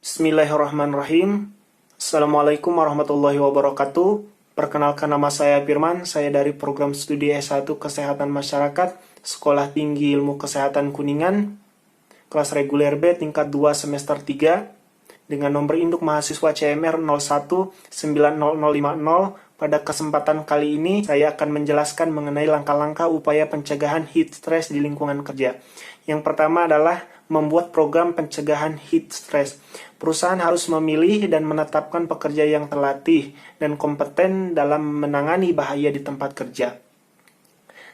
Bismillahirrahmanirrahim. Assalamualaikum warahmatullahi wabarakatuh. Perkenalkan, nama saya Firman. Saya dari program studi S1 Kesehatan Masyarakat, Sekolah Tinggi Ilmu Kesehatan Kuningan, kelas reguler B tingkat 2 semester 3, dengan nomor induk mahasiswa CMR 019050. Pada kesempatan kali ini, saya akan menjelaskan mengenai langkah-langkah upaya pencegahan heat stress di lingkungan kerja. Yang pertama adalah membuat program pencegahan heat stress. Perusahaan harus memilih dan menetapkan pekerja yang terlatih dan kompeten dalam menangani bahaya di tempat kerja.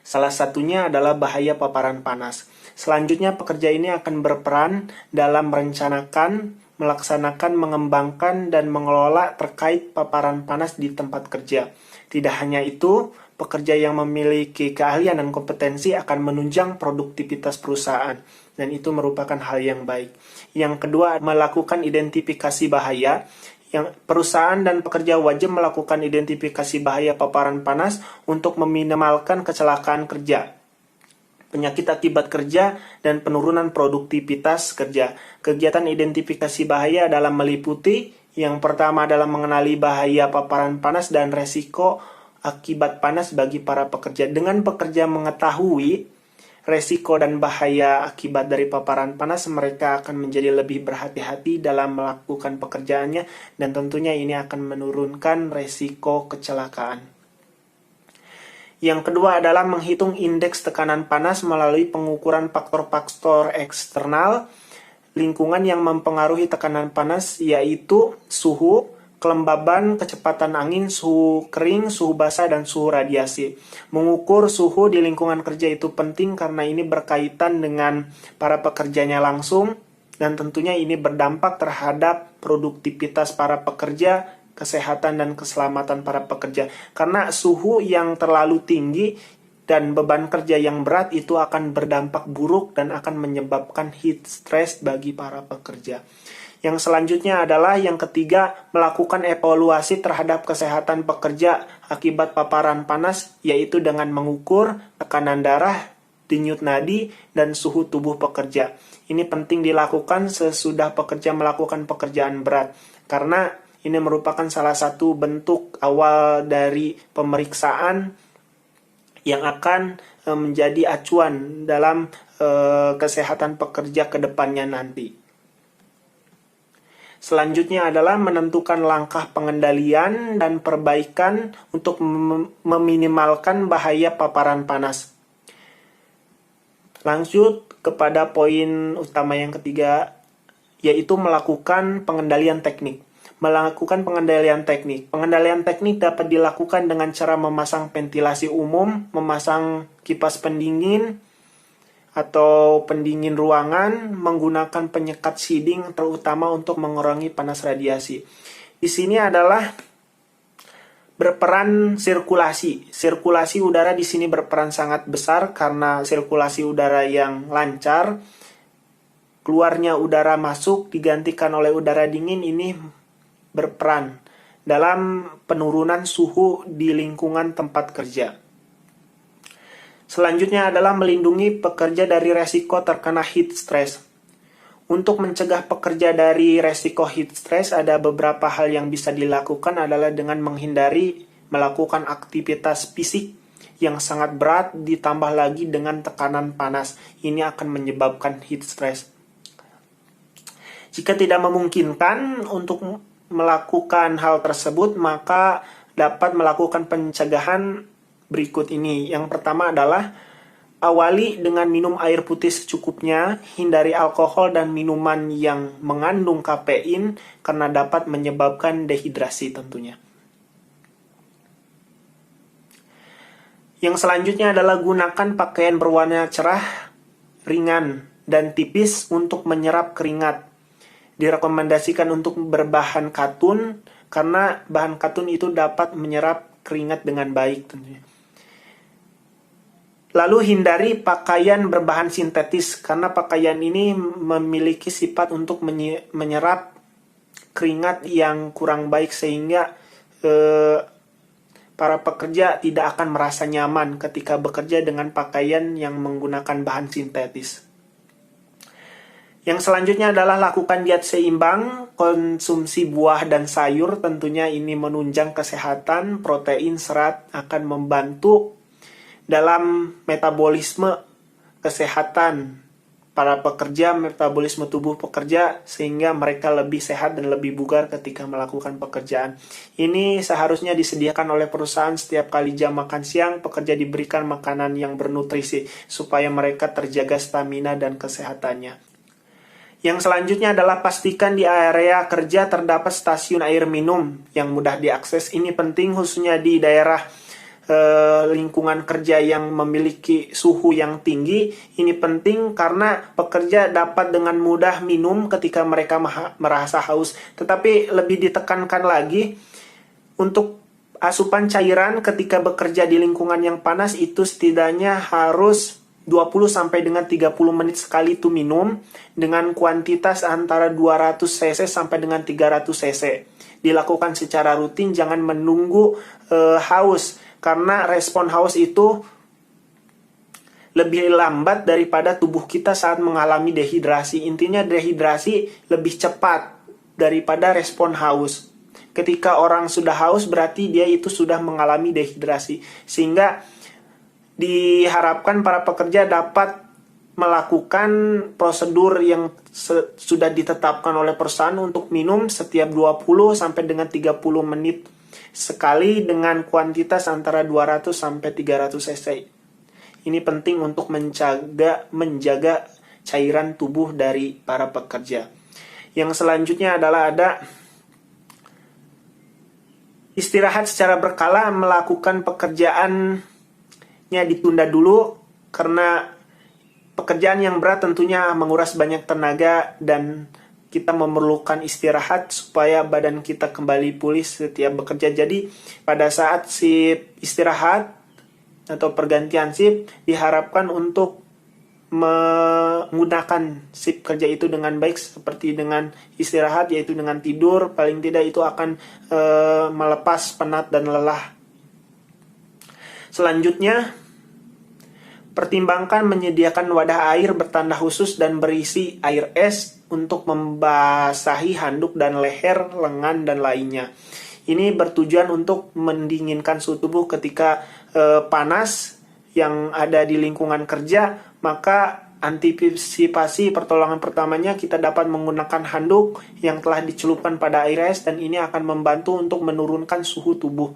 Salah satunya adalah bahaya paparan panas. Selanjutnya, pekerja ini akan berperan dalam merencanakan, melaksanakan, mengembangkan, dan mengelola terkait paparan panas di tempat kerja. Tidak hanya itu, pekerja yang memiliki keahlian dan kompetensi akan menunjang produktivitas perusahaan, dan itu merupakan hal yang baik. Yang kedua, melakukan identifikasi bahaya. Yang perusahaan dan pekerja wajib melakukan identifikasi bahaya paparan panas untuk meminimalkan kecelakaan kerja, penyakit akibat kerja, dan penurunan produktivitas kerja. Kegiatan identifikasi bahaya dalam meliputi, yang pertama adalah mengenali bahaya paparan panas dan resiko akibat panas bagi para pekerja. Dengan pekerja mengetahui resiko dan bahaya akibat dari paparan panas, mereka akan menjadi lebih berhati-hati dalam melakukan pekerjaannya, dan tentunya ini akan menurunkan resiko kecelakaan. Yang kedua adalah menghitung indeks tekanan panas melalui pengukuran faktor-faktor eksternal lingkungan yang mempengaruhi tekanan panas, yaitu suhu, kelembaban, kecepatan angin, suhu kering, suhu basah, dan suhu radiasi. Mengukur suhu di lingkungan kerja itu penting karena ini berkaitan dengan para pekerjanya langsung, dan tentunya ini berdampak terhadap produktivitas para pekerja, kesehatan dan keselamatan para pekerja. Karena suhu yang terlalu tinggi dan beban kerja yang berat itu akan berdampak buruk dan akan menyebabkan heat stress bagi para pekerja. Yang selanjutnya adalah yang ketiga, melakukan evaluasi terhadap kesehatan pekerja akibat paparan panas, yaitu dengan mengukur tekanan darah, denyut nadi, dan suhu tubuh pekerja. Ini penting dilakukan sesudah pekerja melakukan pekerjaan berat, karena ini merupakan salah satu bentuk awal dari pemeriksaan yang akan menjadi acuan dalam kesehatan pekerja ke depannya nanti. Selanjutnya adalah menentukan langkah pengendalian dan perbaikan untuk meminimalkan bahaya paparan panas. Lanjut kepada poin utama yang ketiga, yaitu melakukan pengendalian teknik. Pengendalian teknik dapat dilakukan dengan cara memasang ventilasi umum, memasang kipas pendingin atau pendingin ruangan, menggunakan penyekat shading terutama untuk mengurangi panas radiasi. Di sini adalah berperan sirkulasi. Sirkulasi udara di sini berperan sangat besar karena sirkulasi udara yang lancar, keluarnya udara masuk digantikan oleh udara dingin, ini berperan dalam penurunan suhu di lingkungan tempat kerja. Selanjutnya adalah melindungi pekerja dari resiko terkena heat stress. Untuk mencegah pekerja dari resiko heat stress, ada beberapa hal yang bisa dilakukan adalah dengan menghindari melakukan aktivitas fisik yang sangat berat ditambah lagi dengan tekanan panas. Ini akan menyebabkan heat stress. Jika tidak memungkinkan untuk melakukan hal tersebut, maka dapat melakukan pencegahan berikut ini. Yang pertama adalah awali dengan minum air putih secukupnya, hindari alkohol dan minuman yang mengandung kafein karena dapat menyebabkan dehidrasi tentunya. Yang selanjutnya adalah gunakan pakaian berwarna cerah, ringan, dan tipis untuk menyerap keringat. Direkomendasikan untuk berbahan katun karena bahan katun itu dapat menyerap keringat dengan baik tentunya. Lalu hindari pakaian berbahan sintetis karena pakaian ini memiliki sifat untuk menyerap keringat yang kurang baik sehingga para pekerja tidak akan merasa nyaman ketika bekerja dengan pakaian yang menggunakan bahan sintetis. Yang selanjutnya adalah lakukan diet seimbang, konsumsi buah dan sayur, tentunya ini menunjang kesehatan, protein, serat akan membantu dalam metabolisme kesehatan para pekerja, metabolisme tubuh pekerja, sehingga mereka lebih sehat dan lebih bugar ketika melakukan pekerjaan. Ini seharusnya disediakan oleh perusahaan setiap kali jam makan siang, pekerja diberikan makanan yang bernutrisi, supaya mereka terjaga stamina dan kesehatannya. Yang selanjutnya adalah pastikan di area kerja terdapat stasiun air minum yang mudah diakses. Ini penting khususnya di daerah lingkungan kerja yang memiliki suhu yang tinggi. Ini penting karena pekerja dapat dengan mudah minum ketika mereka merasa haus. Tetapi lebih ditekankan lagi untuk asupan cairan ketika bekerja di lingkungan yang panas itu setidaknya harus 20 sampai dengan 30 menit sekali itu minum dengan kuantitas antara 200 cc sampai dengan 300 cc. Dilakukan secara rutin, jangan menunggu haus, karena respon haus itu lebih lambat daripada tubuh kita saat mengalami dehidrasi. Intinya dehidrasi lebih cepat daripada respon haus. Ketika orang sudah haus berarti dia itu sudah mengalami dehidrasi. Sehingga diharapkan para pekerja dapat melakukan prosedur yang sudah ditetapkan oleh perusahaan untuk minum setiap 20 sampai dengan 30 menit sekali dengan kuantitas antara 200 sampai 300 cc. Ini penting untuk menjaga cairan tubuh dari para pekerja. Yang selanjutnya adalah ada istirahat secara berkala, melakukan pekerjaan ditunda dulu karena pekerjaan yang berat tentunya menguras banyak tenaga dan kita memerlukan istirahat supaya badan kita kembali pulih setiap bekerja. Jadi pada saat shift istirahat atau pergantian shift diharapkan untuk menggunakan shift kerja itu dengan baik, seperti dengan istirahat, yaitu dengan tidur. Paling tidak itu akan melepas penat dan lelah. Selanjutnya, pertimbangkan menyediakan wadah air bertanda khusus dan berisi air es untuk membasahi handuk dan leher, lengan, dan lainnya. Ini bertujuan untuk mendinginkan suhu tubuh ketika panas yang ada di lingkungan kerja. Maka antisipasi pertolongan pertamanya kita dapat menggunakan handuk yang telah dicelupkan pada air es, dan ini akan membantu untuk menurunkan suhu tubuh.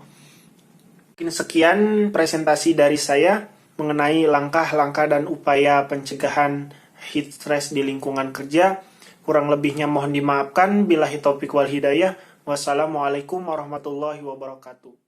Mungkin sekian presentasi dari saya mengenai langkah-langkah dan upaya pencegahan heat stress di lingkungan kerja. Kurang lebihnya mohon dimaafkan. Billahi taufiq wal hidayah. Wassalamualaikum warahmatullahi wabarakatuh.